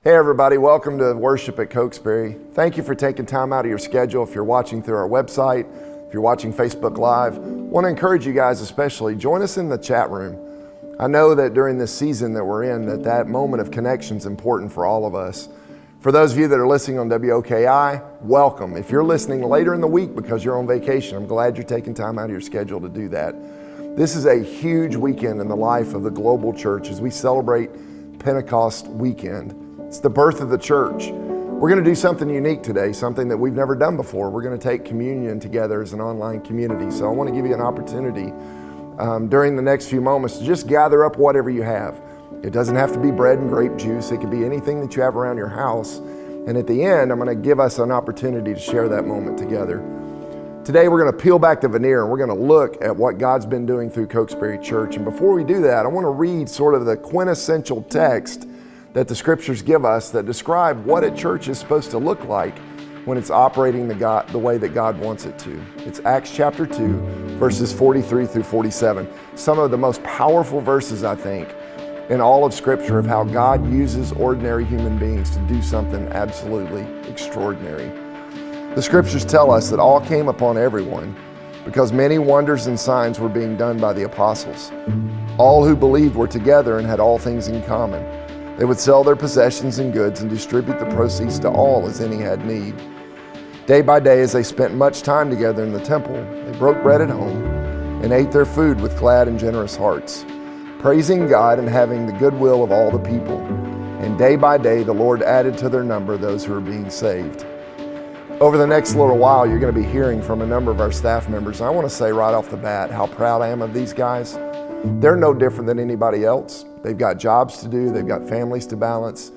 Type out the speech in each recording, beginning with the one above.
Hey everybody, welcome to worship at Cokesbury. Thank you for taking time out of your schedule. If you're watching through our website, if you're watching Facebook Live, I want to encourage you guys especially, join us in the chat room. I know that during this season that we're in, that moment of connection is important for all of us. For those of you that are listening on WOKI, welcome. If you're listening later in the week because you're on vacation, I'm glad you're taking time out of your schedule to do that. This is a huge weekend in the life of the global church as we celebrate Pentecost weekend. It's the birth of the church. We're going to do something unique today, something that we've never done before. We're going to take communion together as an online community. So I want to give you an opportunity during the next few moments to just gather up whatever you have. It doesn't have to be bread and grape juice. It could be anything that you have around your house. And at the end, I'm going to give us an opportunity to share that moment together. Today, we're going to peel back the veneer and we're going to look at what God's been doing through Cokesbury Church. And before we do that, I want to read sort of the quintessential text that the scriptures give us that describe what a church is supposed to look like when it's operating the way that God wants it to. It's Acts chapter 2, verses 43 through 47. Some of the most powerful verses, I think, in all of Scripture of how God uses ordinary human beings to do something absolutely extraordinary. The scriptures tell us that all came upon everyone because many wonders and signs were being done by the apostles. All who believed were together and had all things in common. They would sell their possessions and goods and distribute the proceeds to all as any had need. Day by day, as they spent much time together in the temple, they broke bread at home and ate their food with glad and generous hearts, praising God and having the goodwill of all the people. And day by day, the Lord added to their number those who were being saved. Over the next little while, you're going to be hearing from a number of our staff members. I want to say right off the bat how proud I am of these guys. They're no different than anybody else. They've got jobs to do. They've got families to balance.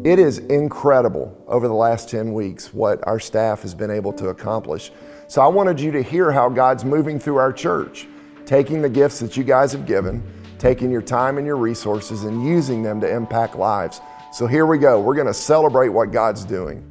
It is incredible over the last 10 weeks what our staff has been able to accomplish. So I wanted you to hear how God's moving through our church, taking the gifts that you guys have given, taking your time and your resources and using them to impact lives. So here we go. We're going to celebrate what God's doing.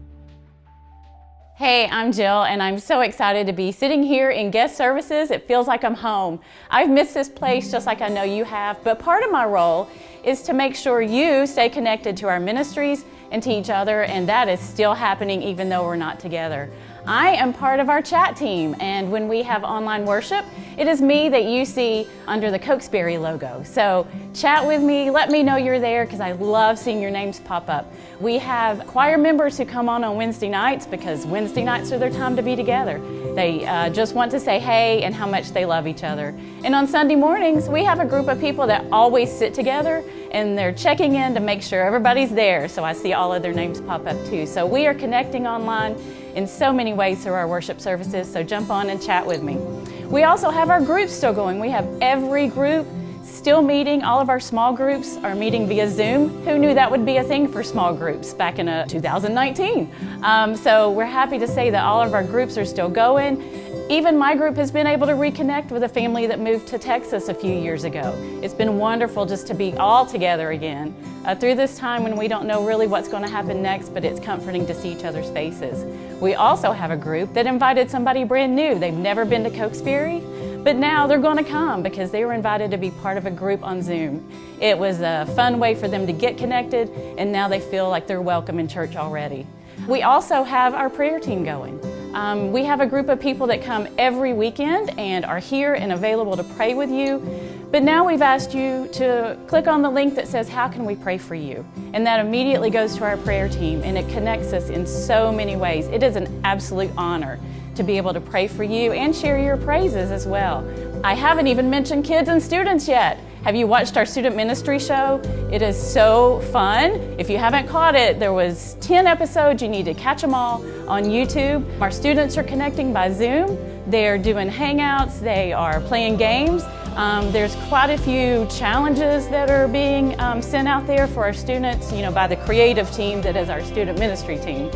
Hey, I'm Jill, and I'm so excited to be sitting here in guest services. It feels like I'm home. I've missed this place just like I know you have, but part of my role is to make sure you stay connected to our ministries and to each other, and that is still happening even though we're not together. I am part of our chat team, and when we have online worship, it is me that you see under the Cokesbury logo. So chat with me, let me know you're there because I love seeing your names pop up. We have choir members who come on Wednesday nights because Wednesday nights are their time to be together. They just want to say hey and how much they love each other. And on Sunday mornings, we have a group of people that always sit together and they're checking in to make sure everybody's there. So I see all of their names pop up too. So we are connecting online in so many ways through our worship services, so jump on and chat with me. We also have our groups still going. We have every group still meeting. All of our small groups are meeting via Zoom. Who knew that would be a thing for small groups back in 2019? So we're happy to say that all of our groups are still going. Even my group has been able to reconnect with a family that moved to Texas a few years ago. It's been wonderful just to be all together again through this time when we don't know really what's going to happen next, but it's comforting to see each other's faces. We also have a group that invited somebody brand new. They've never been to Cokesbury, but now they're going to come because they were invited to be part of a group on Zoom. It was a fun way for them to get connected, and now they feel like they're welcome in church already. We also have our prayer team going. We have a group of people that come every weekend and are here and available to pray with you. But now we've asked you to click on the link that says, how can we pray for you? And that immediately goes to our prayer team and it connects us in so many ways. It is an absolute honor to be able to pray for you and share your praises as well. I haven't even mentioned kids and students yet. Have you watched our student ministry show? It is so fun. If you haven't caught it, there was 10 episodes. You need to catch them all on YouTube. Our students are connecting by Zoom. They're doing hangouts. They are playing games. There's quite a few challenges that are being sent out there for our students, by the creative team that is our student ministry team.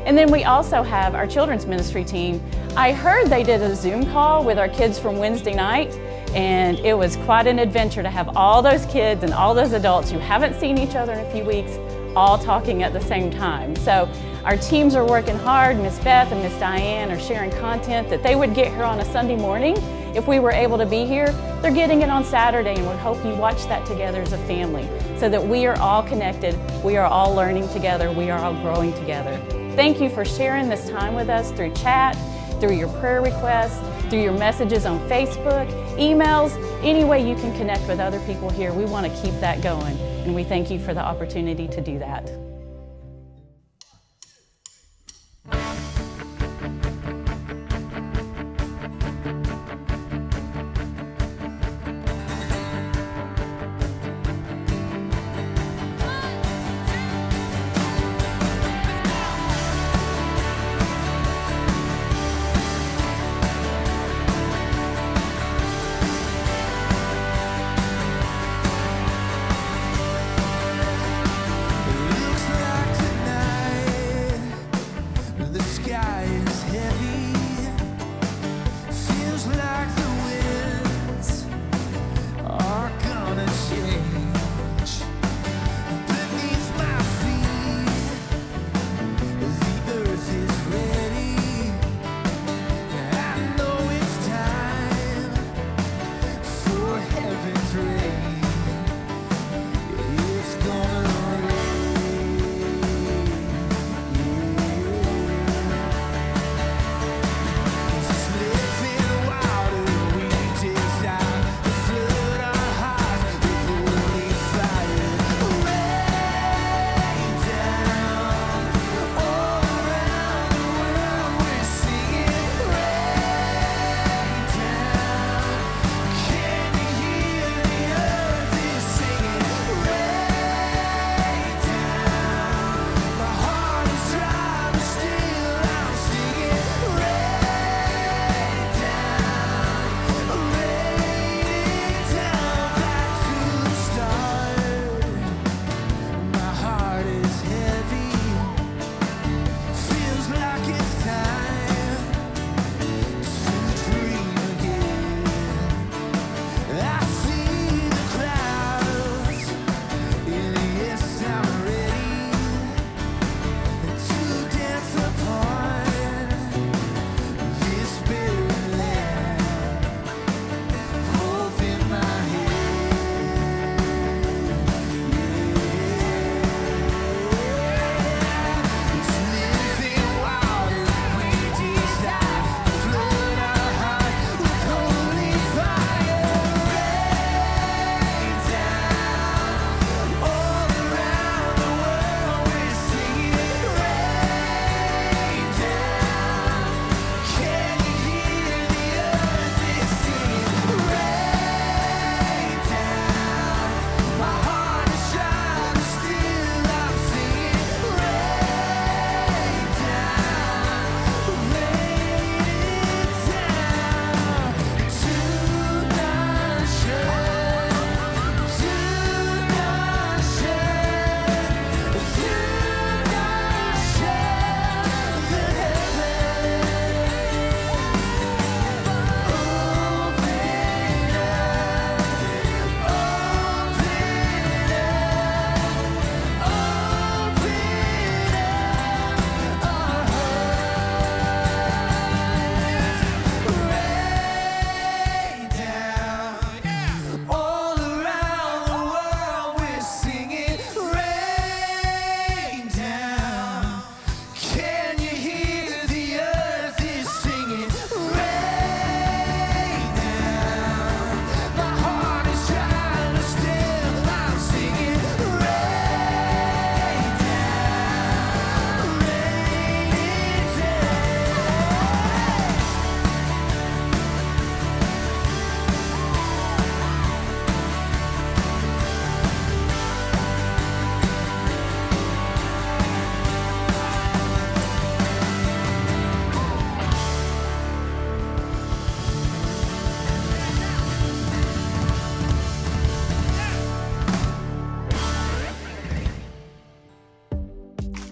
And then we also have our children's ministry team. I heard they did a Zoom call with our kids from Wednesday night, and it was quite an adventure to have all those kids and all those adults who haven't seen each other in a few weeks all talking at the same time. So our teams are working hard. Miss Beth and Miss Diane are sharing content that they would get here on a Sunday morning If we were able to be here, they're getting it on Saturday, and we hope you watch that together as a family so that we are all connected, we are all learning together, we are all growing together. Thank you for sharing this time with us through chat, through your prayer requests, through your messages on Facebook, emails, any way you can connect with other people here. We want to keep that going, and we thank you for the opportunity to do that.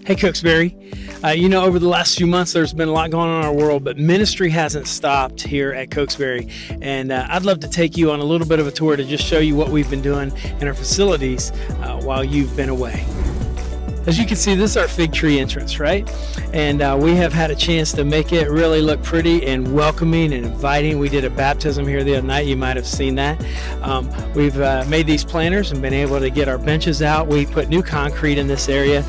Hey, Cooksbury. Over the last few months, there's been a lot going on in our world, but ministry hasn't stopped here at Cooksbury. And I'd love to take you on a little bit of a tour to just show you what we've been doing in our facilities while you've been away. As you can see, this is our fig tree entrance, right? And we have had a chance to make it really look pretty and welcoming and inviting. We did a baptism here the other night. You might have seen that. We've made these planters and been able to get our benches out. We put new concrete in this area,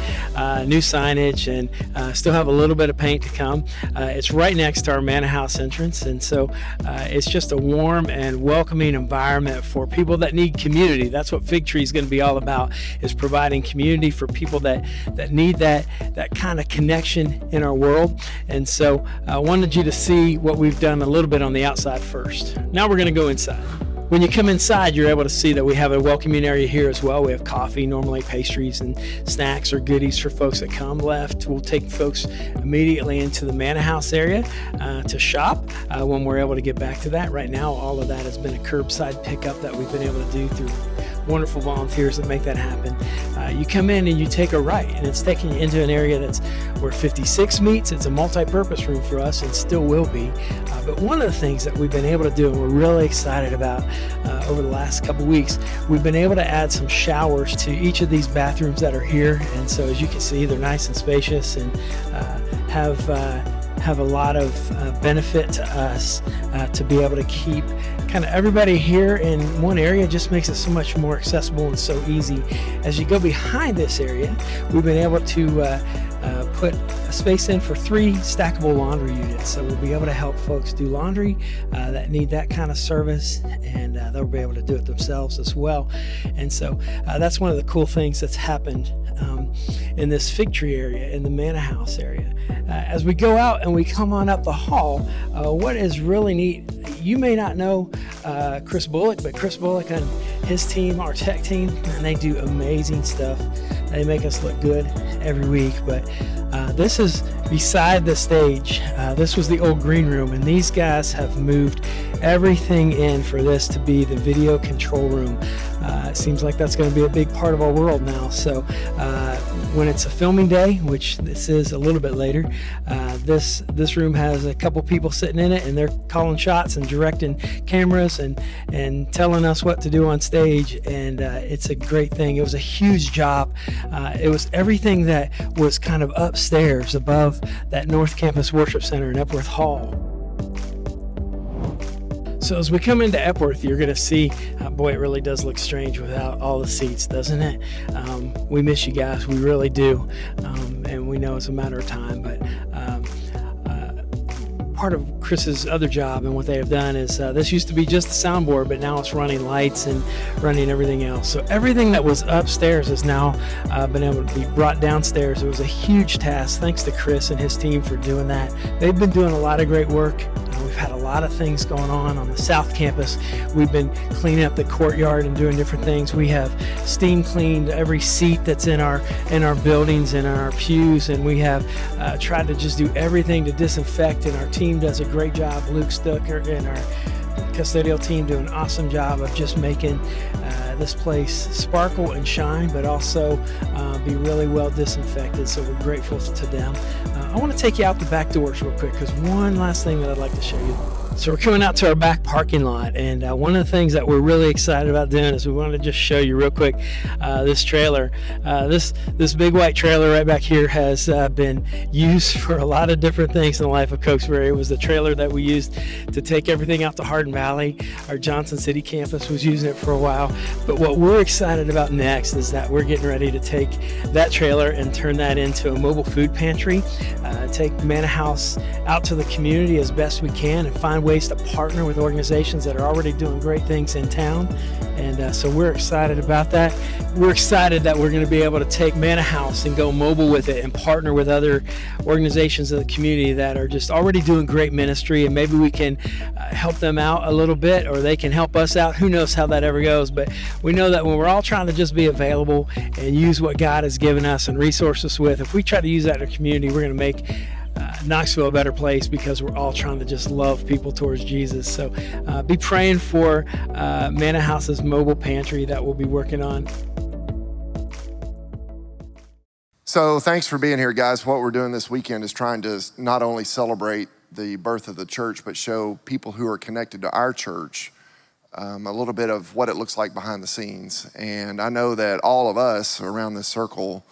new signage, and still have a little bit of paint to come. It's right next to our Manor House entrance, and so it's just a warm and welcoming environment for people that need community. That's what Fig Tree is going to be all about, is providing community for people that need that kind of connection in our world. And so I wanted you to see what we've done a little bit on the outside first. Now we're going to go inside. When you come inside, you're able to see that we have a welcoming area here as well. We have coffee, normally pastries and snacks or goodies for folks that come. Left, we'll take folks immediately into the Manor House area to shop when we're able to get back to that. Right now, all of that has been a curbside pickup that we've been able to do through wonderful volunteers that make that happen. You come in and you take a right, and it's taking you into an area that's where 56 meets. It's a multi-purpose room for us and still will be. But one of the things that we've been able to do, and we're really excited about over the last couple weeks, we've been able to add some showers to each of these bathrooms that are here. And so as you can see, they're nice and spacious and have a lot of benefit to us to be able to keep kind of everybody here in one area. Just makes it so much more accessible and so easy. As you go behind this area, we've been able to put a space in for 3 stackable laundry units. So we'll be able to help folks do laundry that need that kind of service, and they'll be able to do it themselves as well. And so that's one of the cool things that's happened in this Fig Tree area, in the Manor House area. As we go out and we come on up the hall, what is really neat, you may not know Chris Bullock, but Chris Bullock and his team, our tech team, and they do amazing stuff. They make us look good every week. But this is beside the stage. This was the old green room, and these guys have moved everything in for this to be the video control room. It seems like that's going to be a big part of our world now. So when it's a filming day, which this is a little bit later, this room has a couple people sitting in it, and they're calling shots and directing cameras and telling us what to do on stage. And it's a great thing. It was a huge job. It was everything that was kind of upstairs above that North Campus Worship Center in Epworth Hall. So as we come into Epworth, you're going to see, boy, it really does look strange without all the seats, doesn't it? We miss you guys, we really do, and we know it's a matter of time, but part of Chris's other job and what they have done is this used to be just the soundboard, but now it's running lights and running everything else. So everything that was upstairs has now been able to be brought downstairs. It was a huge task. Thanks to Chris and his team for doing that. They've been doing a lot of great work. We've had a lot of things going on the South Campus. We've been cleaning up the courtyard and doing different things. We have steam cleaned every seat that's in our buildings and our pews, and we have tried to just do everything to disinfect, and our team does a great job. Luke Stucker and our custodial team do an awesome job of just making this place sparkle and shine, but also be really well disinfected. So we're grateful to them. I want to take you out the back doors real quick, because one last thing that I'd like to show you. So we're coming out to our back parking lot, and one of the things that we're really excited about doing is we want to just show you real quick this trailer. This big white trailer right back here has been used for a lot of different things in the life of Cokesbury. It was the trailer that we used to take everything out to Hardin Valley. Our Johnson City campus was using it for a while. But what we're excited about next is that we're getting ready to take that trailer and turn that into a mobile food pantry, take Manor House out to the community as best we can, and find ways to partner with organizations that are already doing great things in town. And so we're excited about that. We're excited that we're going to be able to take Manor House and go mobile with it and partner with other organizations in the community that are just already doing great ministry, and maybe we can help them out a little bit, or they can help us out. Who knows how that ever goes, but we know that when we're all trying to just be available and use what God has given us and resource us with, if we try to use that in our community, we're going to make Knoxville a better place, because we're all trying to just love people towards Jesus. So be praying for Manor House's mobile pantry that we'll be working on. So thanks for being here, guys. What we're doing this weekend is trying to not only celebrate the birth of the church, but show people who are connected to our church a little bit of what it looks like behind the scenes. And I know that all of us around this circle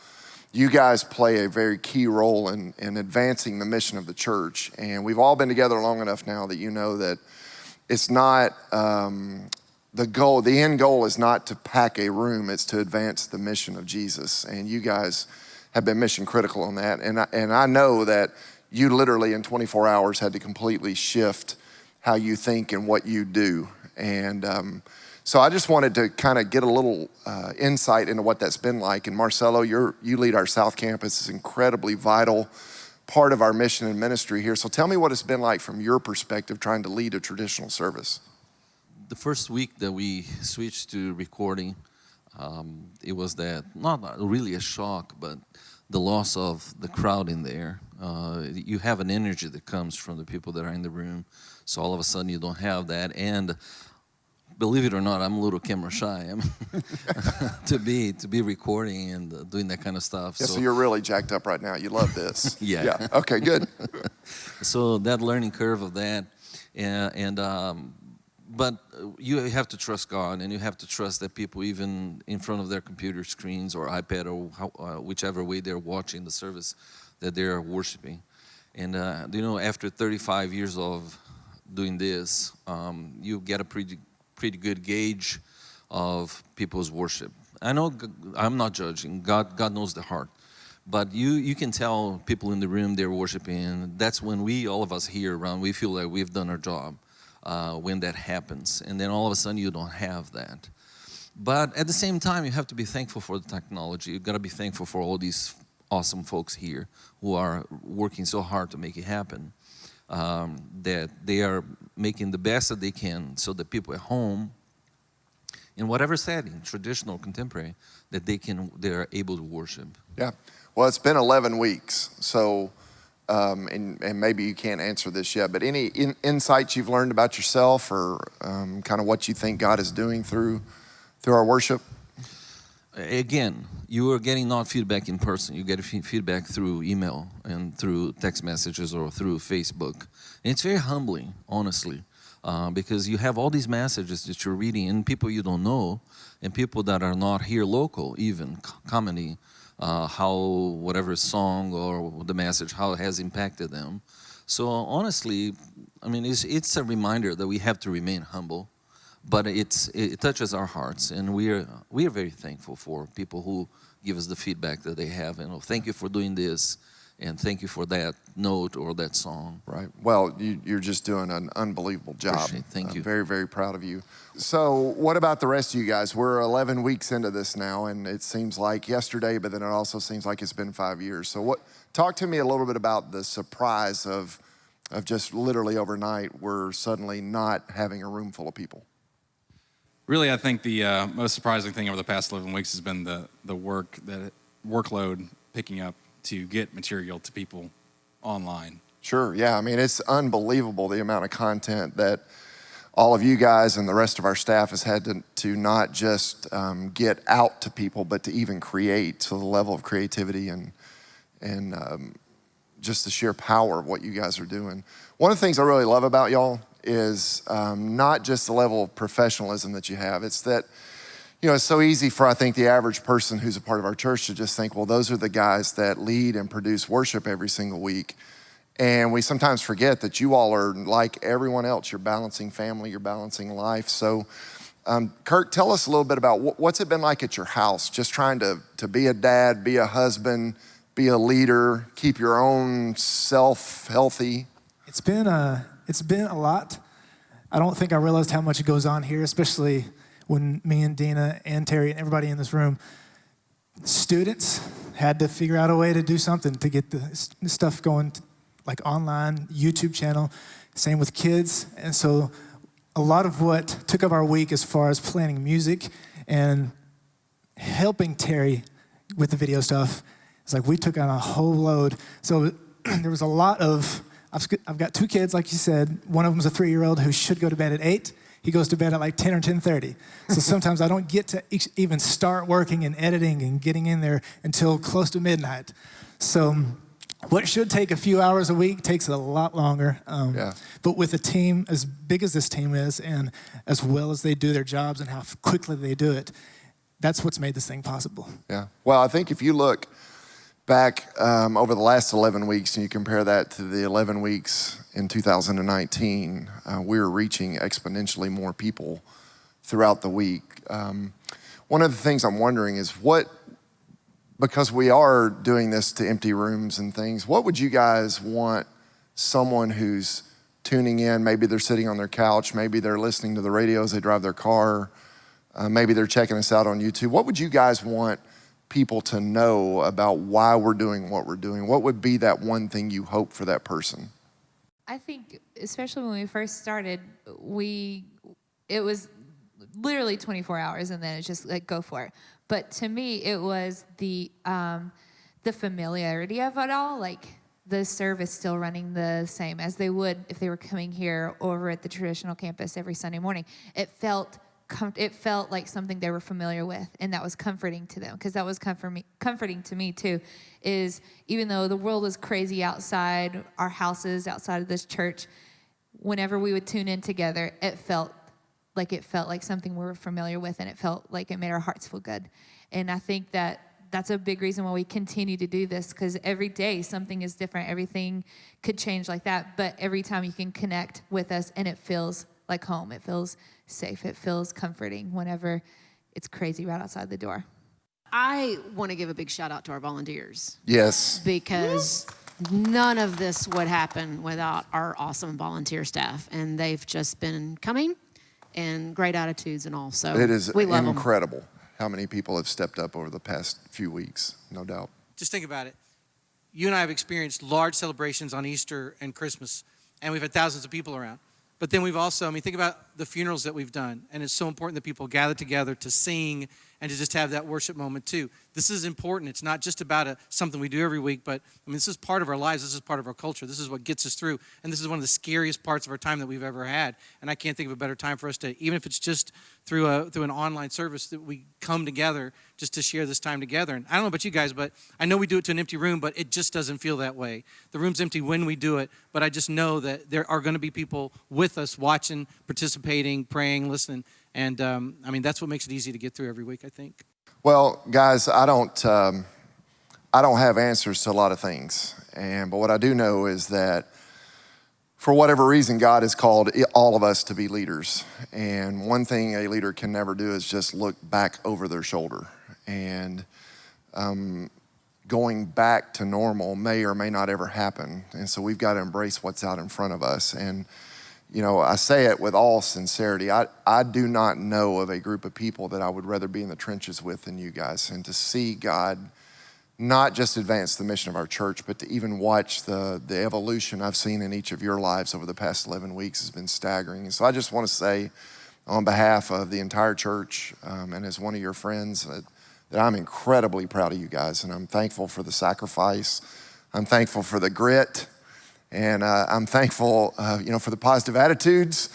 you guys play a very key role in advancing the mission of the church. And we've all been together long enough now that you know that it's not, the end goal is not to pack a room, it's to advance the mission of Jesus. And you guys have been mission critical on that. And I know that you literally in 24 hours had to completely shift how you think and what you do. And so I just wanted to kind of get a little insight into what that's been like. And Marcelo, you lead our South Campus. It's an incredibly vital part of our mission and ministry here. So tell me what it's been like from your perspective trying to lead a traditional service. The first week that we switched to recording, it was that, not really a shock, but the loss of the crowd in there. You have an energy that comes from the people that are in the room. So all of a sudden you don't have that. And believe it or not, I'm a little camera shy to be recording and doing that kind of stuff. Yeah, so you're really jacked up right now. You love this. Yeah. Okay, good. So that learning curve of that, but you have to trust God, and you have to trust that people, even in front of their computer screens or iPad or whichever way they're watching the service, that they're worshiping. And after 35 years of doing this, you get a pretty good gauge of people's worship. I know I'm not judging. God knows the heart. But you can tell people in the room they're worshiping, and that's when all of us here around, we feel like we've done our job when that happens. And then all of a sudden you don't have that. But at the same time, you have to be thankful for the technology. You've got to be thankful for all these awesome folks here who are working so hard to make it happen. That they are making the best that they can so that people at home, in whatever setting, traditional, contemporary, that they are able to worship. Yeah. Well, it's been 11 weeks, so, and maybe you can't answer this yet, but any insights you've learned about yourself or kind of what you think God is doing through our worship? Again, you are getting not feedback in person. You get feedback through email and through text messages or through Facebook. And it's very humbling, honestly, because you have all these messages that you're reading, and people you don't know, and people that are not here local even, commenting how whatever song or the message, how it has impacted them. So honestly, I mean, it's a reminder that we have to remain humble. But it touches our hearts, and we are very thankful for people who give us the feedback that they have. And thank you for doing this, and thank you for that note or that song. Right. Well, you're just doing an unbelievable job. Appreciate it. Thank you. I'm very, very proud of you. So what about the rest of you guys? We're 11 weeks into this now, and it seems like yesterday, but then it also seems like it's been 5 years. So talk to me a little bit about the surprise of just literally overnight we're suddenly not having a room full of people. Really, I think the most surprising thing over the past 11 weeks has been the workload picking up to get material to people online. Sure, yeah. I mean, it's unbelievable the amount of content that all of you guys and the rest of our staff has had to not just get out to people, but to even create. So the level of creativity and just the sheer power of what you guys are doing. One of the things I really love about y'all is not just the level of professionalism that you have. It's that, it's so easy for, I think, the average person who's a part of our church to just think, well, those are the guys that lead and produce worship every single week. And we sometimes forget that you all are like everyone else. You're balancing family, you're balancing life. So, Kurt, tell us a little bit about what's it been like at your house, just trying to be a dad, be a husband, be a leader, keep your own self healthy. It's been a lot. I don't think I realized how much goes on here, especially when me and Dina and Terry and everybody in this room, students had to figure out a way to do something to get the stuff going, like online, YouTube channel, same with kids. And so a lot of what took up our week as far as planning music and helping Terry with the video stuff, it's like we took on a whole load. So there was a lot of, I've got 2 kids, like you said. One of them's a 3-year-old who should go to bed at 8. He goes to bed at like 10 or 10:30. So sometimes I don't get to even start working and editing and getting in there until close to midnight. So what should take a few hours a week takes a lot longer. But with a team as big as this team is, and as well as they do their jobs and how quickly they do it, that's what's made this thing possible. Yeah. Well, I think if you look back over the last 11 weeks, and you compare that to the 11 weeks in 2019, we're reaching exponentially more people throughout the week. One of the things I'm wondering is because we are doing this to empty rooms and things, what would you guys want someone who's tuning in, maybe they're sitting on their couch, maybe they're listening to the radio as they drive their car, maybe they're checking us out on YouTube, what would you guys want people to know about why we're doing what we're doing? What would be that one thing you hope for that person? I think, especially when we first started, it was literally 24 hours, and then it's just like, go for it. But to me, it was the familiarity of it all, like the service still running the same as they would if they were coming here over at the traditional campus every Sunday morning. It felt like something they were familiar with, and that was comforting to them, because that was comforting to me too, is even though the world was crazy outside our houses, outside of this church, whenever we would tune in together, it felt like something we were familiar with, and it felt like it made our hearts feel good. And I think that's a big reason why we continue to do this, because every day something is different. Everything could change like that, but every time you can connect with us and it feels like home, it feels safe, it feels comforting whenever it's crazy right outside the door. I want to give a big shout out to our volunteers. Yes. Because none of this would happen without our awesome volunteer staff, and they've just been coming and great attitudes and all. So It is we love incredible how many people have stepped up over the past few weeks, no doubt. Just think about it. You and I have experienced large celebrations on Easter and Christmas, and we've had thousands of people around. But then we've also, think about the funerals that we've done, and it's so important that people gather together to sing and to just have that worship moment too. This is important. It's not just about something we do every week, but this is part of our lives. This is part of our culture. This is what gets us through, and this is one of the scariest parts of our time that we've ever had. And I can't think of a better time for us to, even if it's just through an online service, that we come together just to share this time together. And I don't know about you guys, but I know we do it to an empty room, but it just doesn't feel that way. The room's empty when we do it, but I just know that there are going to be people with us watching, participating, praying, listening. And that's what makes it easy to get through every week, I think. Well, guys, I don't have answers to a lot of things, but what I do know is that for whatever reason, God has called all of us to be leaders. And one thing a leader can never do is just look back over their shoulder. And going back to normal may or may not ever happen. And so we've got to embrace what's out in front of us. And I say it with all sincerity. I do not know of a group of people that I would rather be in the trenches with than you guys. And to see God not just advance the mission of our church, but to even watch the evolution I've seen in each of your lives over the past 11 weeks has been staggering. And so I just want to say on behalf of the entire church and as one of your friends that I'm incredibly proud of you guys. And I'm thankful for the sacrifice. I'm thankful for the grit. And I'm thankful, for the positive attitudes.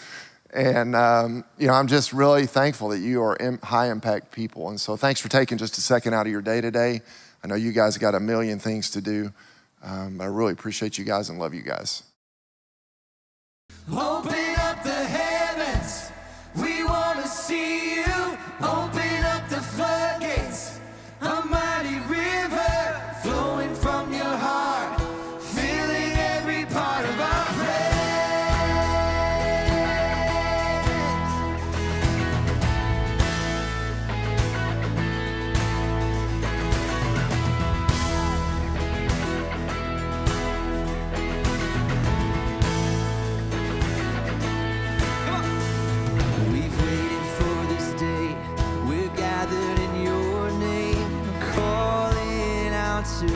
And, I'm just really thankful that you are high impact people. And so thanks for taking just a second out of your day today. I know you guys got a million things to do. I really appreciate you guys and love you guys. Open up the heavens. We want to see you. Open up the floodgates. A mighty river flowing from your heart. Every part of our We've waited for this day. We're gathered in your name, calling out to you.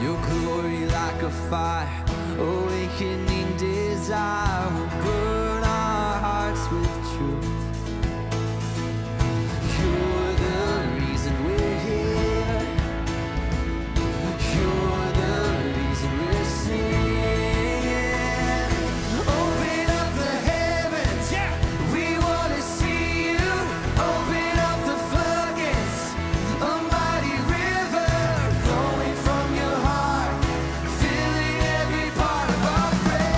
Your glory like a fire, awakening desire will burn our hearts with truth. You're the reason we're here. You're the reason we're singing. Open up the heavens, we want to see you. Open up the floodgates, a mighty river flowing from your heart, filling every part of our faith.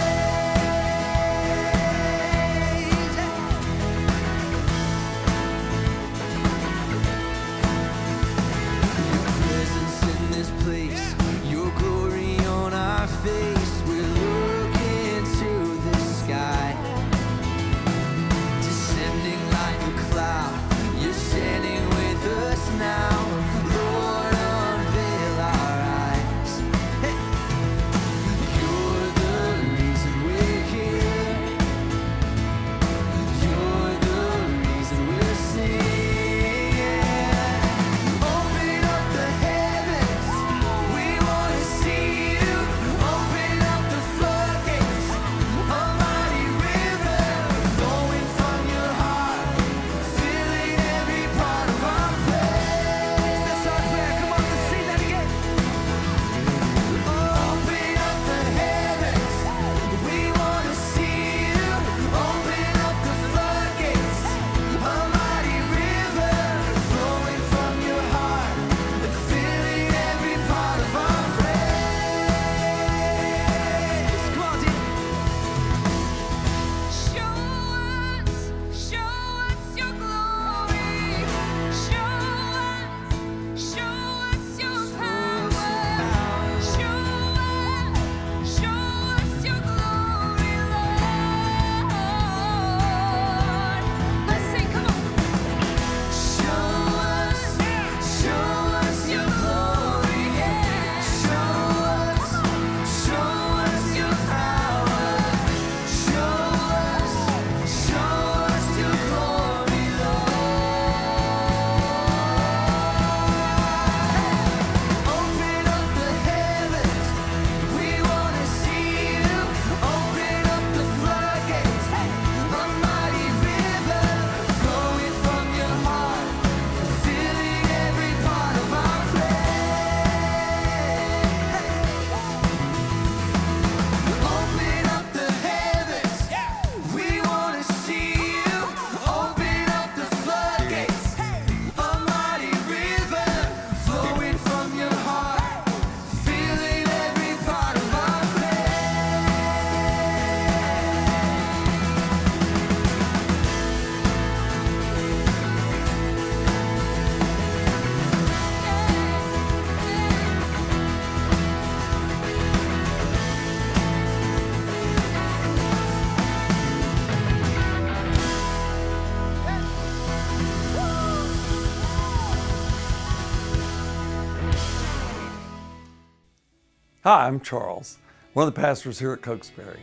Hi, I'm Charles, one of the pastors here at Cokesbury.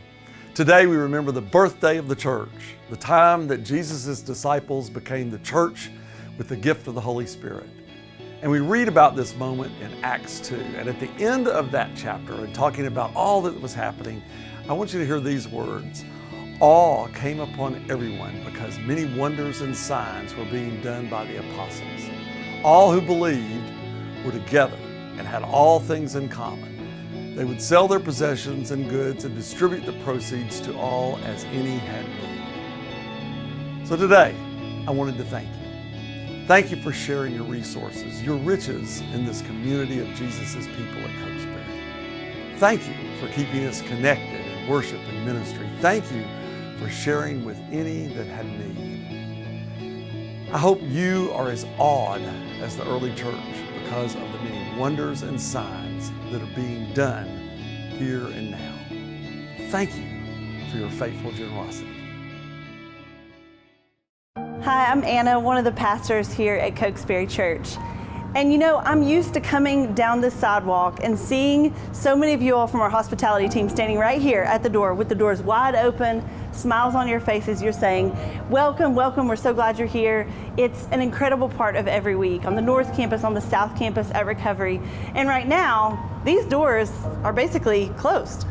Today we remember the birthday of the church, the time that Jesus' disciples became the church with the gift of the Holy Spirit. And we read about this moment in Acts 2. And at the end of that chapter, and talking about all that was happening, I want you to hear these words. Awe came upon everyone because many wonders and signs were being done by the apostles. All who believed were together and had all things in common. They would sell their possessions and goods and distribute the proceeds to all as any had need. So today, I wanted to thank you. Thank you for sharing your resources, your riches in this community of Jesus' people at Cokesbury. Thank you for keeping us connected in worship and ministry. Thank you for sharing with any that had need. I hope you are as awed as the early church because of the many wonders and signs that are being done here and now. Thank you for your faithful generosity. Hi, I'm Anna, one of the pastors here at Cokesbury Church. And you know, I'm used to coming down this sidewalk and seeing so many of you all from our hospitality team standing right here at the door with the doors wide open, smiles on your faces. You're saying, welcome, welcome, we're so glad you're here. It's an incredible part of every week on the North Campus, on the South Campus at Recovery. And right now, these doors are basically closed.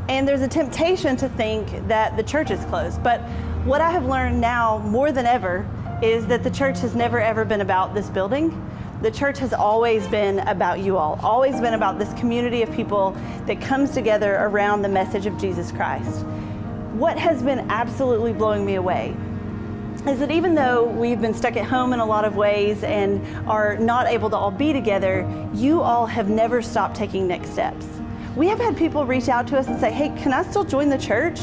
And there's a temptation to think that the church is closed. But what I have learned now more than ever is that the church has never ever been about this building. The church has always been about you all, always been about this community of people that comes together around the message of Jesus Christ. What has been absolutely blowing me away is that even though we've been stuck at home in a lot of ways and are not able to all be together, you all have never stopped taking next steps. We have had people reach out to us and say, hey, can I still join the church?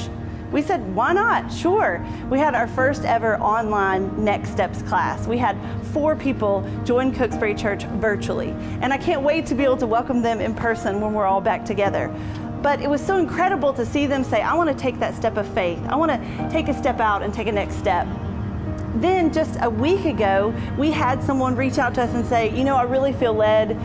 We said, why not? Sure. We had our first ever online Next Steps class. We had 4 people join Cokesbury Church virtually. And I can't wait to be able to welcome them in person when we're all back together. But it was so incredible to see them say, I want to take that step of faith. I want to take a step out and take a next step. Then just a week ago, we had someone reach out to us and say, you know, I really feel led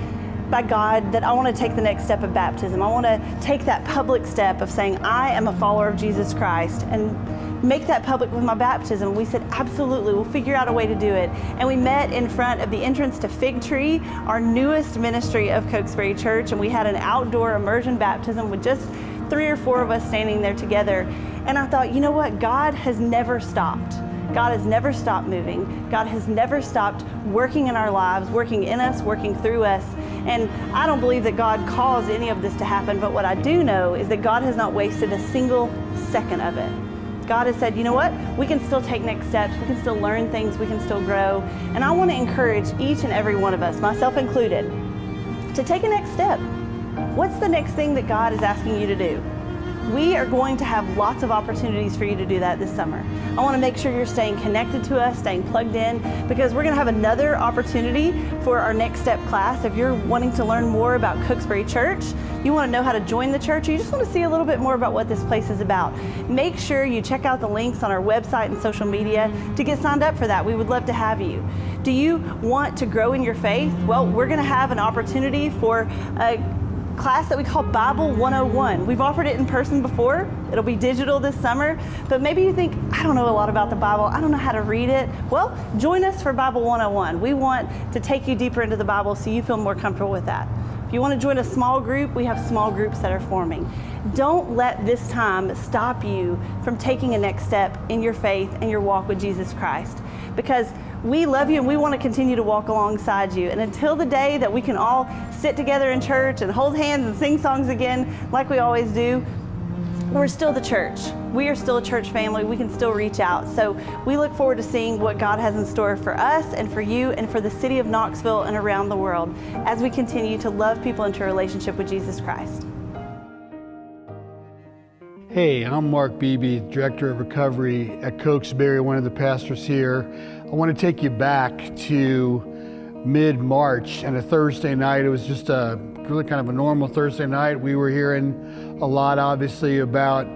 by God that I want to take the next step of baptism. I want to take that public step of saying I am a follower of Jesus Christ and make that public with my baptism. We said, absolutely, we'll figure out a way to do it. And we met in front of the entrance to Fig Tree, our newest ministry of Cokesbury Church, and we had an outdoor immersion baptism with just 3 or 4 of us standing there together. And I thought, you know what? God has never stopped. God has never stopped moving. God has never stopped working in our lives, working in us, working through us. And I don't believe that God caused any of this to happen, but what I do know is that God has not wasted a single second of it. God has said, you know what? We can still take next steps. We can still learn things. We can still grow. And I want to encourage each and every one of us, myself included, to take a next step. What's the next thing that God is asking you to do? We are going to have lots of opportunities for you to do that this summer. I want to make sure you're staying connected to us, staying plugged in, because we're going to have another opportunity for our Next Step class. If you're wanting to learn more about Cokesbury Church, you want to know how to join the church, or you just want to see a little bit more about what this place is about, make sure you check out the links on our website and social media to get signed up for that. We would love to have you. Do you want to grow in your faith? Well, we're going to have an opportunity for a class that we call Bible 101. We've offered it in person before. It'll be digital this summer, but maybe you think, I don't know a lot about the Bible. I don't know how to read it. Well, join us for Bible 101. We want to take you deeper into the Bible so you feel more comfortable with that. If you want to join a small group, we have small groups that are forming. Don't let this time stop you from taking a next step in your faith and your walk with Jesus Christ, because we love you and we want to continue to walk alongside you. And until the day that we can all sit together in church and hold hands and sing songs again like we always do, we're still the church. We are still a church family. We can still reach out. So we look forward to seeing what God has in store for us and for you and for the city of Knoxville and around the world as we continue to love people into a relationship with Jesus Christ. Hey, I'm Mark Beebe, Director of Recovery at Cokesbury, one of the pastors here. I want to take you back to mid-March and a Thursday night. It was just a really kind of a normal Thursday night. We were hearing a lot, obviously, about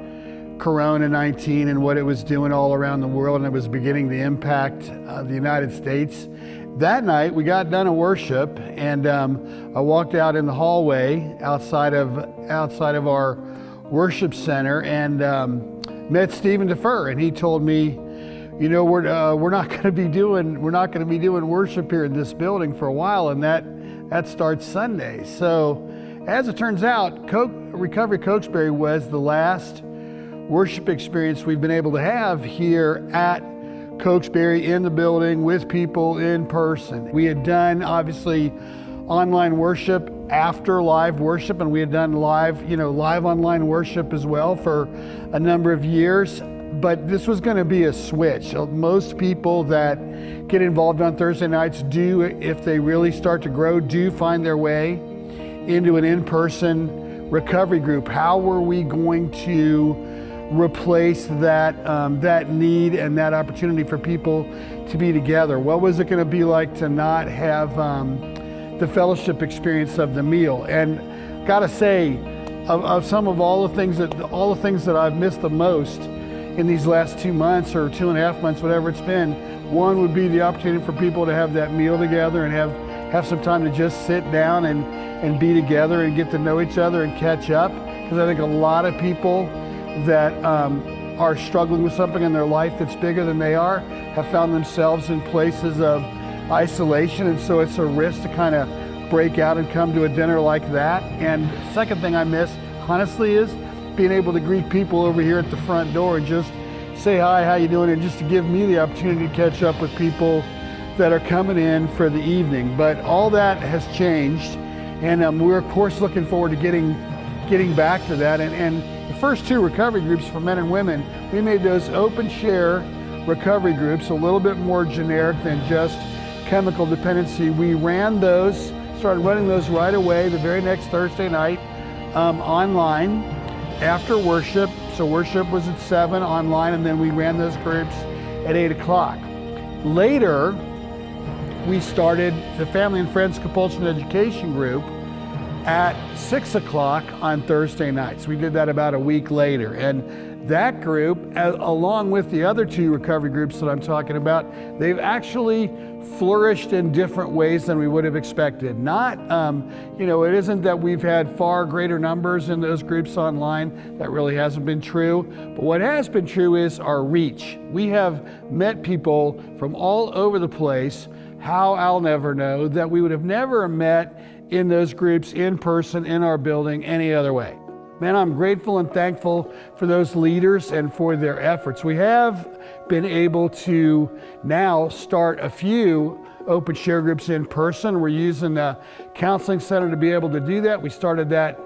Corona-19 and what it was doing all around the world, and it was beginning to impact the United States. that night we got done at worship, and I walked out in the hallway outside of our worship center and met Stephen DeFur, and he told me, you know, we're not going to be doing worship here in this building for a while, and that starts Sunday. So, as it turns out, Recovery Cokesbury was the last worship experience we've been able to have here at Cokesbury, in the building with people in person. We had done obviously online worship after live worship, and we had done live online worship as well for a number of years. But this was going to be a switch. Most people that get involved on Thursday nights do, if they really start to grow, do find their way into an in-person recovery group. How were we going to replace that need and that opportunity for people to be together? What was it going to be like to not have the fellowship experience of the meal? And gotta say, of all the things that I've missed the most in these last 2 months or 2.5 months, whatever it's been, one would be the opportunity for people to have that meal together and have some time to just sit down and be together and get to know each other and catch up. Because I think a lot of people that are struggling with something in their life that's bigger than they are have found themselves in places of isolation, and so it's a risk to kind of break out and come to a dinner like that. And second thing I miss, honestly, is being able to greet people over here at the front door and just say hi, how you doing, and just to give me the opportunity to catch up with people that are coming in for the evening. But all that has changed, and we're of course looking forward to getting back to that. And the first 2 recovery groups for men and women, we made those open share recovery groups a little bit more generic than just chemical dependency. We started running those right away the very next Thursday night online after worship. So worship was at 7 online, and then we ran those groups at 8 o'clock. Later, we started the Family and Friends Compulsion Education group at 6 o'clock on Thursday nights. We did that about a week later. And that group, along with the other 2 recovery groups that I'm talking about, they've actually flourished in different ways than we would have expected. Not, it isn't that we've had far greater numbers in those groups online. That really hasn't been true. But what has been true is our reach. We have met people from all over the place, how I'll never know, that we would have never met in those groups in person in our building any other way. Man, I'm grateful and thankful for those leaders and for their efforts. We have been able to now start a few open share groups in person. We're using the counseling center to be able to do that. We started that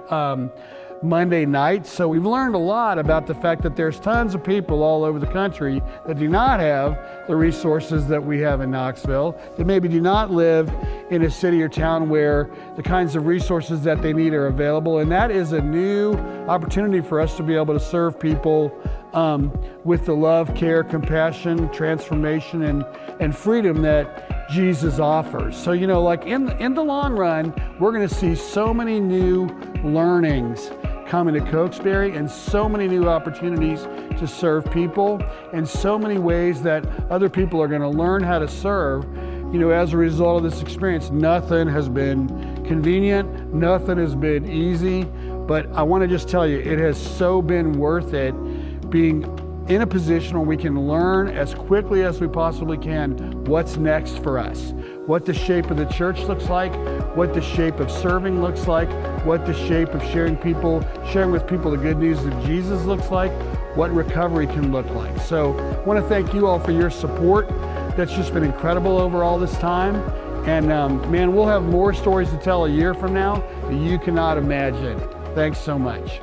Monday night. So we've learned a lot about the fact that there's tons of people all over the country that do not have the resources that we have in Knoxville, that maybe do not live in a city or town where the kinds of resources that they need are available. And that is a new opportunity for us to be able to serve people with the love, care, compassion, transformation, and freedom that Jesus offers. So, like in the long run, we're going to see so many new learnings coming to Cokesbury, and so many new opportunities to serve people, and so many ways that other people are going to learn how to serve, as a result of this experience. Nothing has been convenient, nothing has been easy, but I want to just tell you, it has so been worth it being in a position where we can learn as quickly as we possibly can what's next for us, what the shape of the church looks like, what the shape of serving looks like, what the shape of sharing with people the good news of Jesus looks like, what recovery can look like. So I want to thank you all for your support. That's just been incredible over all this time. And man, we'll have more stories to tell a year from now that you cannot imagine. Thanks so much.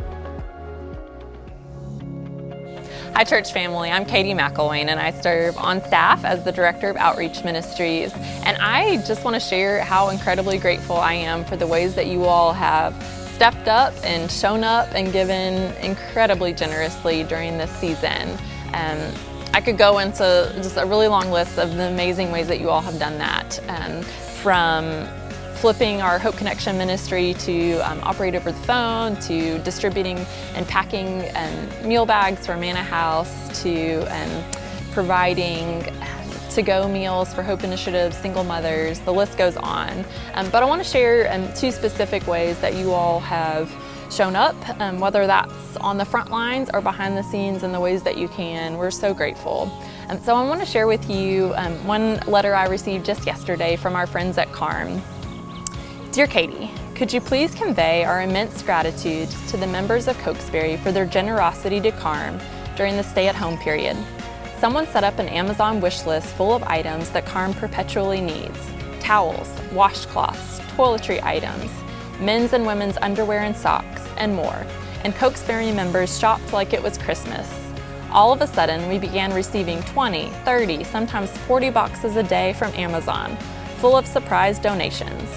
Hi, church family. I'm Katie McElwain, and I serve on staff as the Director of Outreach Ministries. And I just want to share how incredibly grateful I am for the ways that you all have stepped up and shown up and given incredibly generously during this season. I could go into just a really long list of the amazing ways that you all have done that, from flipping our Hope Connection ministry to operate over the phone, to distributing and packing meal bags for Manna House, to providing to-go meals for Hope Initiatives, single mothers, the list goes on. But I want to share 2 specific ways that you all have shown up, whether that's on the front lines or behind the scenes in the ways that you can. We're so grateful. So I want to share with you one letter I received just yesterday from our friends at CARM. Dear Katie, could you please convey our immense gratitude to the members of Cokesbury for their generosity to CARM during the stay-at-home period. Someone set up an Amazon wish list full of items that CARM perpetually needs: towels, washcloths, toiletry items, men's and women's underwear and socks, and more. And Cokesbury members shopped like it was Christmas. All of a sudden, we began receiving 20, 30, sometimes 40 boxes a day from Amazon, full of surprise donations.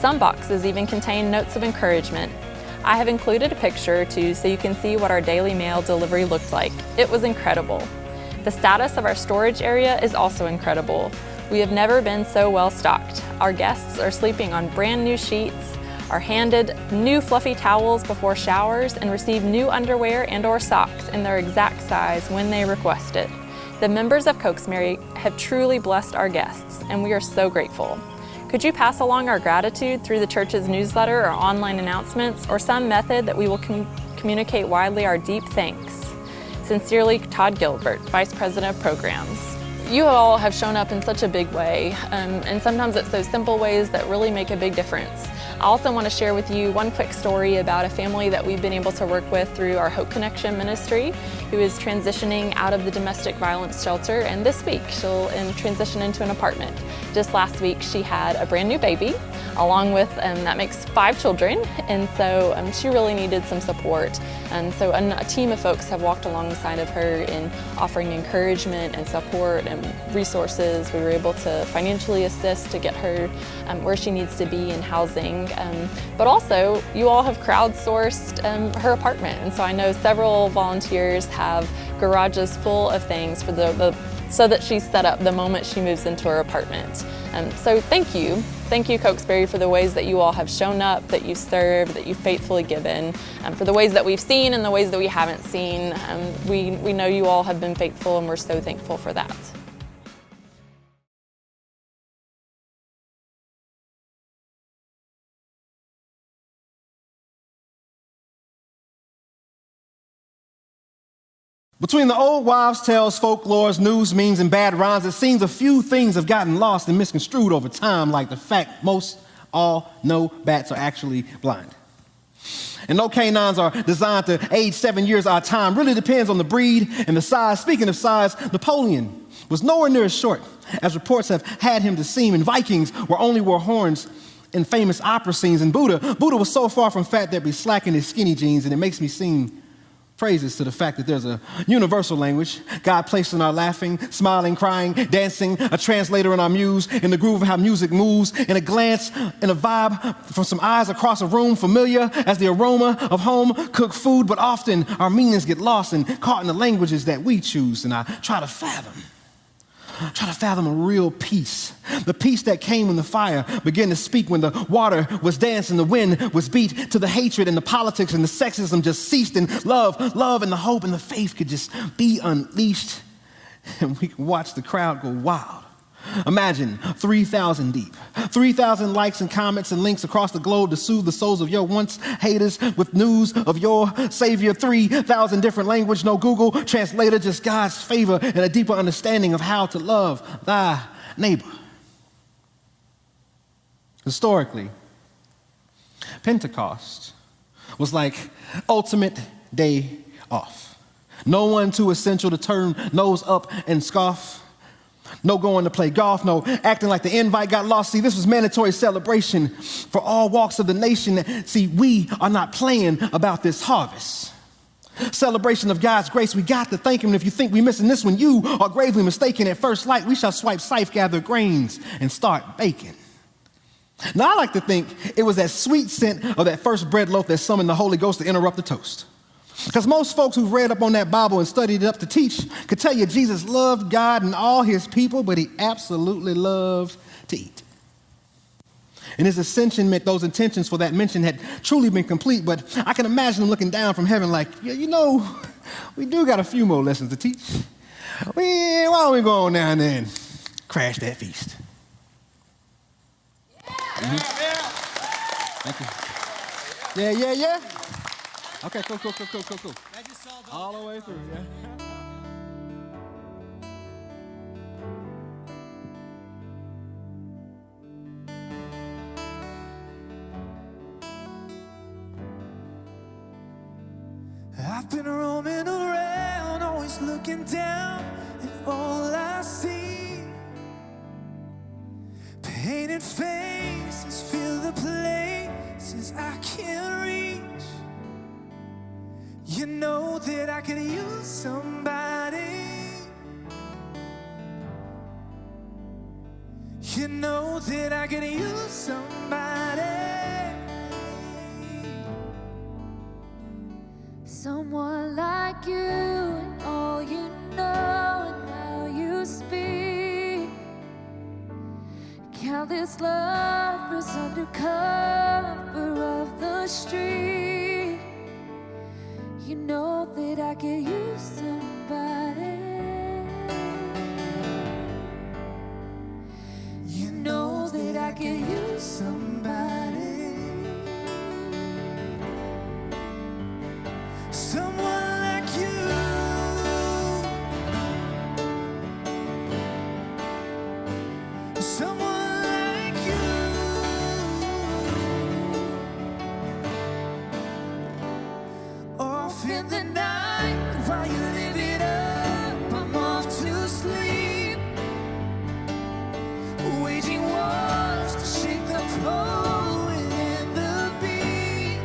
Some boxes even contain notes of encouragement. I have included a picture or two so you can see what our daily mail delivery looked like. It was incredible. The status of our storage area is also incredible. We have never been so well stocked. Our guests are sleeping on brand new sheets, are handed new fluffy towels before showers, and receive new underwear and/or socks in their exact size when they request it. The members of Cokesbury have truly blessed our guests, and we are so grateful. Could you pass along our gratitude through the church's newsletter or online announcements, or some method that we will communicate widely our deep thanks? Sincerely, Todd Gilbert, Vice President of Programs. You all have shown up in such a big way, and sometimes it's those simple ways that really make a big difference. I also want to share with you one quick story about a family that we've been able to work with through our Hope Connection ministry, who is transitioning out of the domestic violence shelter, and this week she'll transition into an apartment. Just last week she had a brand new baby, along with, that makes 5 children, and so she really needed some support. And so a team of folks have walked alongside of her in offering encouragement and support and resources. We were able to financially assist to get her where she needs to be in housing. But also, you all have crowdsourced her apartment. And so I know several volunteers have garages full of things for so that she's set up the moment she moves into her apartment. So thank you. Thank you, Cokesbury, for the ways that you all have shown up, that you served, that you've faithfully given, for the ways that we've seen and the ways that we haven't seen. We know you all have been faithful, and we're so thankful for that. Between the old wives' tales, folklores, news, memes, and bad rhymes, it seems a few things have gotten lost and misconstrued over time, like the fact most all know bats are actually blind. And no canines are designed to age 7 years at a time. Really depends on the breed and the size. Speaking of size, Napoleon was nowhere near as short as reports have had him to seem, and Vikings only wore horns in famous opera scenes. And Buddha was so far from fat that he slackened his skinny jeans, and it makes me sing praises to the fact that there's a universal language God placed in our laughing, smiling, crying, dancing, a translator in our muse, in the groove of how music moves, in a glance, in a vibe from some eyes across a room, familiar as the aroma of home-cooked food, but often our meanings get lost and caught in the languages that we choose, and I try to fathom a real peace. The peace that came when the fire began to speak, when the water was dancing, the wind was beat, to the hatred and the politics and the sexism just ceased, and love and the hope and the faith could just be unleashed, and we can watch the crowd go wild. Imagine 3,000 deep, 3,000 likes and comments and links across the globe to soothe the souls of your once haters with news of your savior. 3,000 different language, no Google translator, just God's favor and a deeper understanding of how to love thy neighbor. Historically, Pentecost was like ultimate day off. No one too essential to turn nose up and scoff. No going to play golf, no acting like the invite got lost. See, this was mandatory celebration for all walks of the nation. See, we are not playing about this harvest. Celebration of God's grace, we got to thank him. And if you think we're missing this one, you are gravely mistaken. At first light, we shall swipe scythe, gather grains, and start baking. Now, I like to think it was that sweet scent of that first bread loaf that summoned the Holy Ghost to interrupt the toast. Because most folks who've read up on that Bible and studied it up to teach could tell you Jesus loved God and all his people, but he absolutely loved to eat. And his ascension meant those intentions for that mention had truly been complete, but I can imagine him looking down from heaven like, you know, we do got a few more lessons to teach. Why don't we go on down there and crash that feast. Mhm. Thank you. Yeah. Okay, cool. All the way through, yeah. I've been roaming around, always looking down, and all I see, painted faces fill the places I can't reach. You know that I could use somebody. You know that I could use somebody. Someone like you, and all you know and how you speak. Countless lovers under cover of the street. You know that I could use somebody. You know that I could use somebody. Someone like you. Someone like you. Off in the night while you live it up, I'm off to sleep, waging wars to shake the poet and the beat.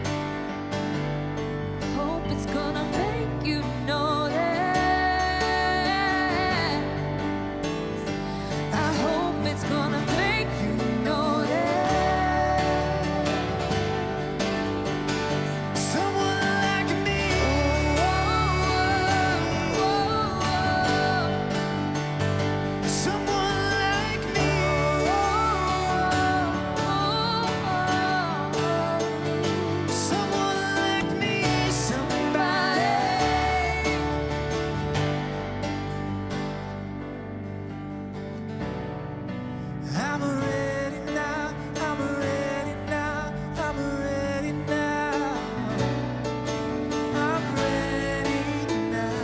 Hope it's gonna make you notice. I hope it's gonna make you notice. Someone like me. Someone like me. Someone like me. Somebody. I'm ready now. I'm ready now. I'm ready now. I'm ready now.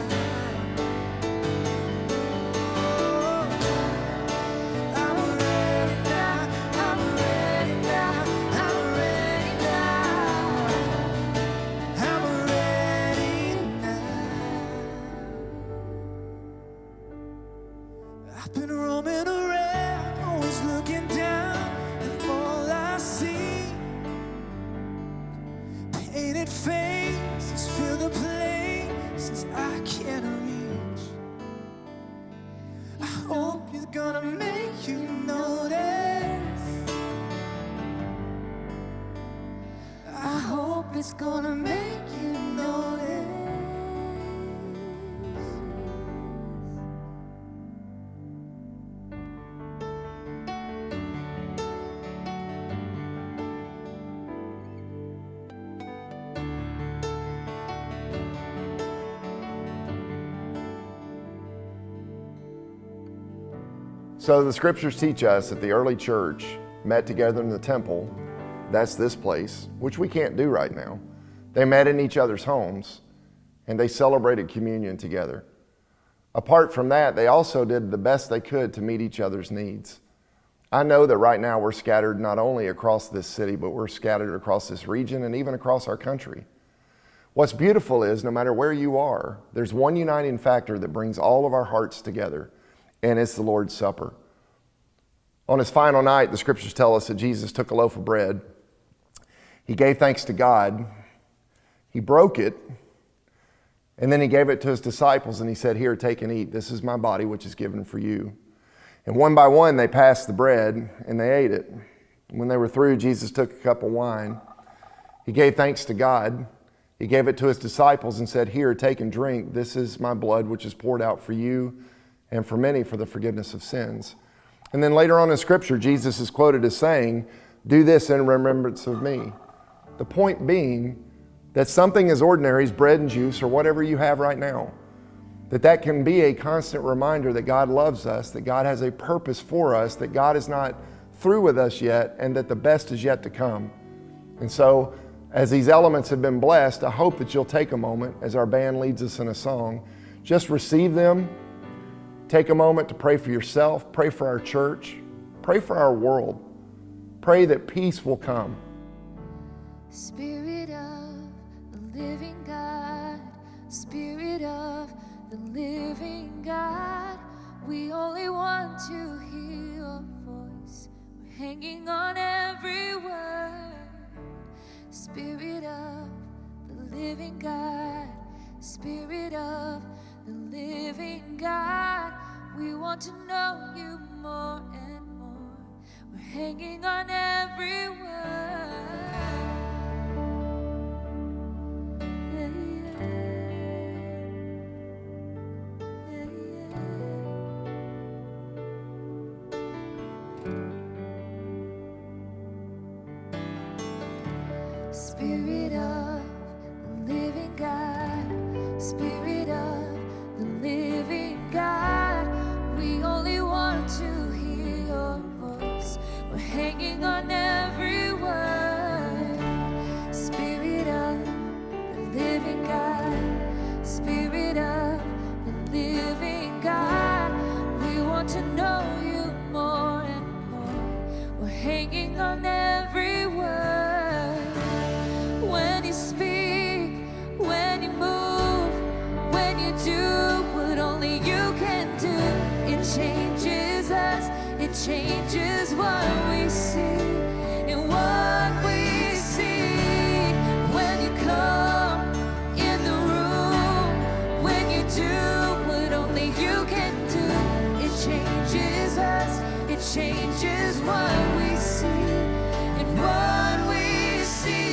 I'm ready now. I'm ready now. I'm ready now. I'm ready now. I've been roaming around, always looking down, and all I see, painted faces fill the places I can't reach. I hope it's gonna make you notice. I hope it's gonna make you notice. So the scriptures teach us that the early church met together in the temple. That's this place, which we can't do right now. They met in each other's homes, and they celebrated communion together. Apart from that, they also did the best they could to meet each other's needs. I know that right now we're scattered not only across this city, but we're scattered across this region and even across our country. What's beautiful is no matter where you are, there's one uniting factor that brings all of our hearts together, and it's the Lord's Supper. On his final night, the scriptures tell us that Jesus took a loaf of bread. He gave thanks to God. He broke it, and then he gave it to his disciples, and he said, "Here, take and eat. This is my body, which is given for you." And one by one, they passed the bread, and they ate it. When they were through, Jesus took a cup of wine. He gave thanks to God. He gave it to his disciples and said, "Here, take and drink. This is my blood, which is poured out for you and for many for the forgiveness of sins." And then later on in Scripture, Jesus is quoted as saying, "Do this in remembrance of me." The point being that something as ordinary as bread and juice or whatever you have right now, that can be a constant reminder that God loves us, that God has a purpose for us, that God is not through with us yet, and that the best is yet to come. And so, as these elements have been blessed, I hope that you'll take a moment as our band leads us in a song. Just receive them. Take a moment to pray for yourself, pray for our church, pray for our world. Pray that peace will come. Spirit of the living God, Spirit of the living God, we only want to hear your voice. We're hanging on every word. Spirit of the living God, Spirit of the living God, we want to know you more and more. We're hanging on every word. Spirit of the living God, Spirit of the living God, we only want to hear your voice. We're hanging on every word. Spirit of the living God, Spirit of the living God, we want to know you more and more. We're hanging on every word. When you speak, when you move, when you do what only you can do, it changes us, it changes what we see and what we see. When you come in the room, when you do what only you can do, it changes us, it changes what we see and what we see.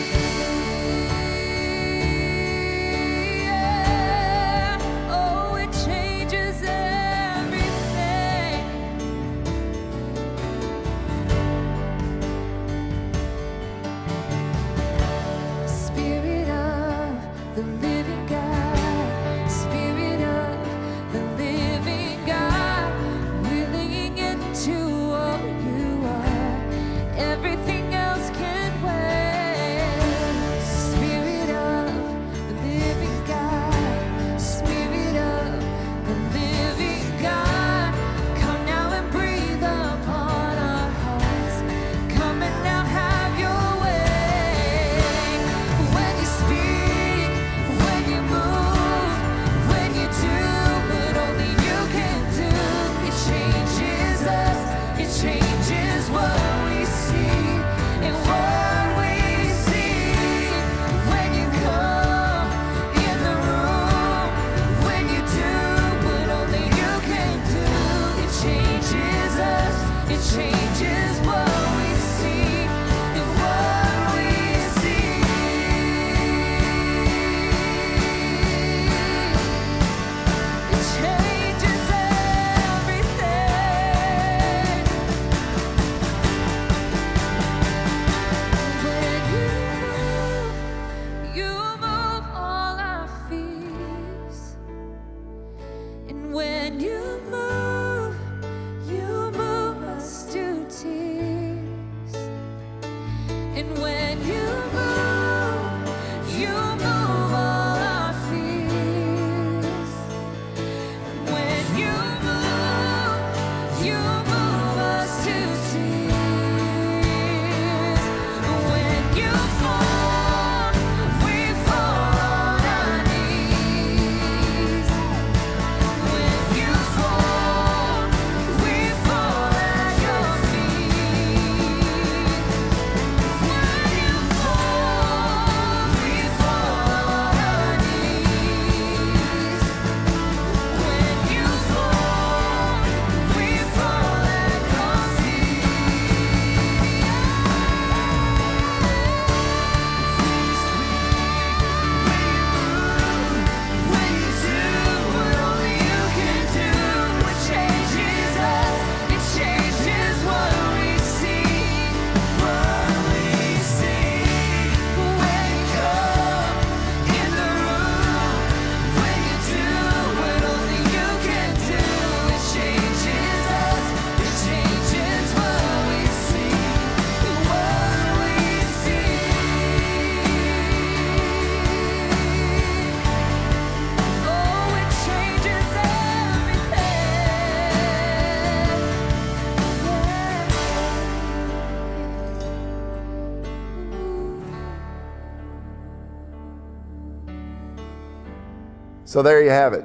So there you have it.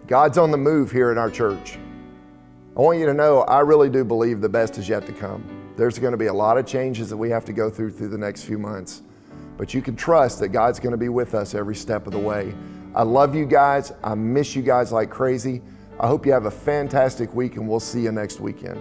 God's on the move here in our church. I want you to know, I really do believe the best is yet to come. There's going to be a lot of changes that we have to go through the next few months. But you can trust that God's going to be with us every step of the way. I love you guys. I miss you guys like crazy. I hope you have a fantastic week, and we'll see you next weekend.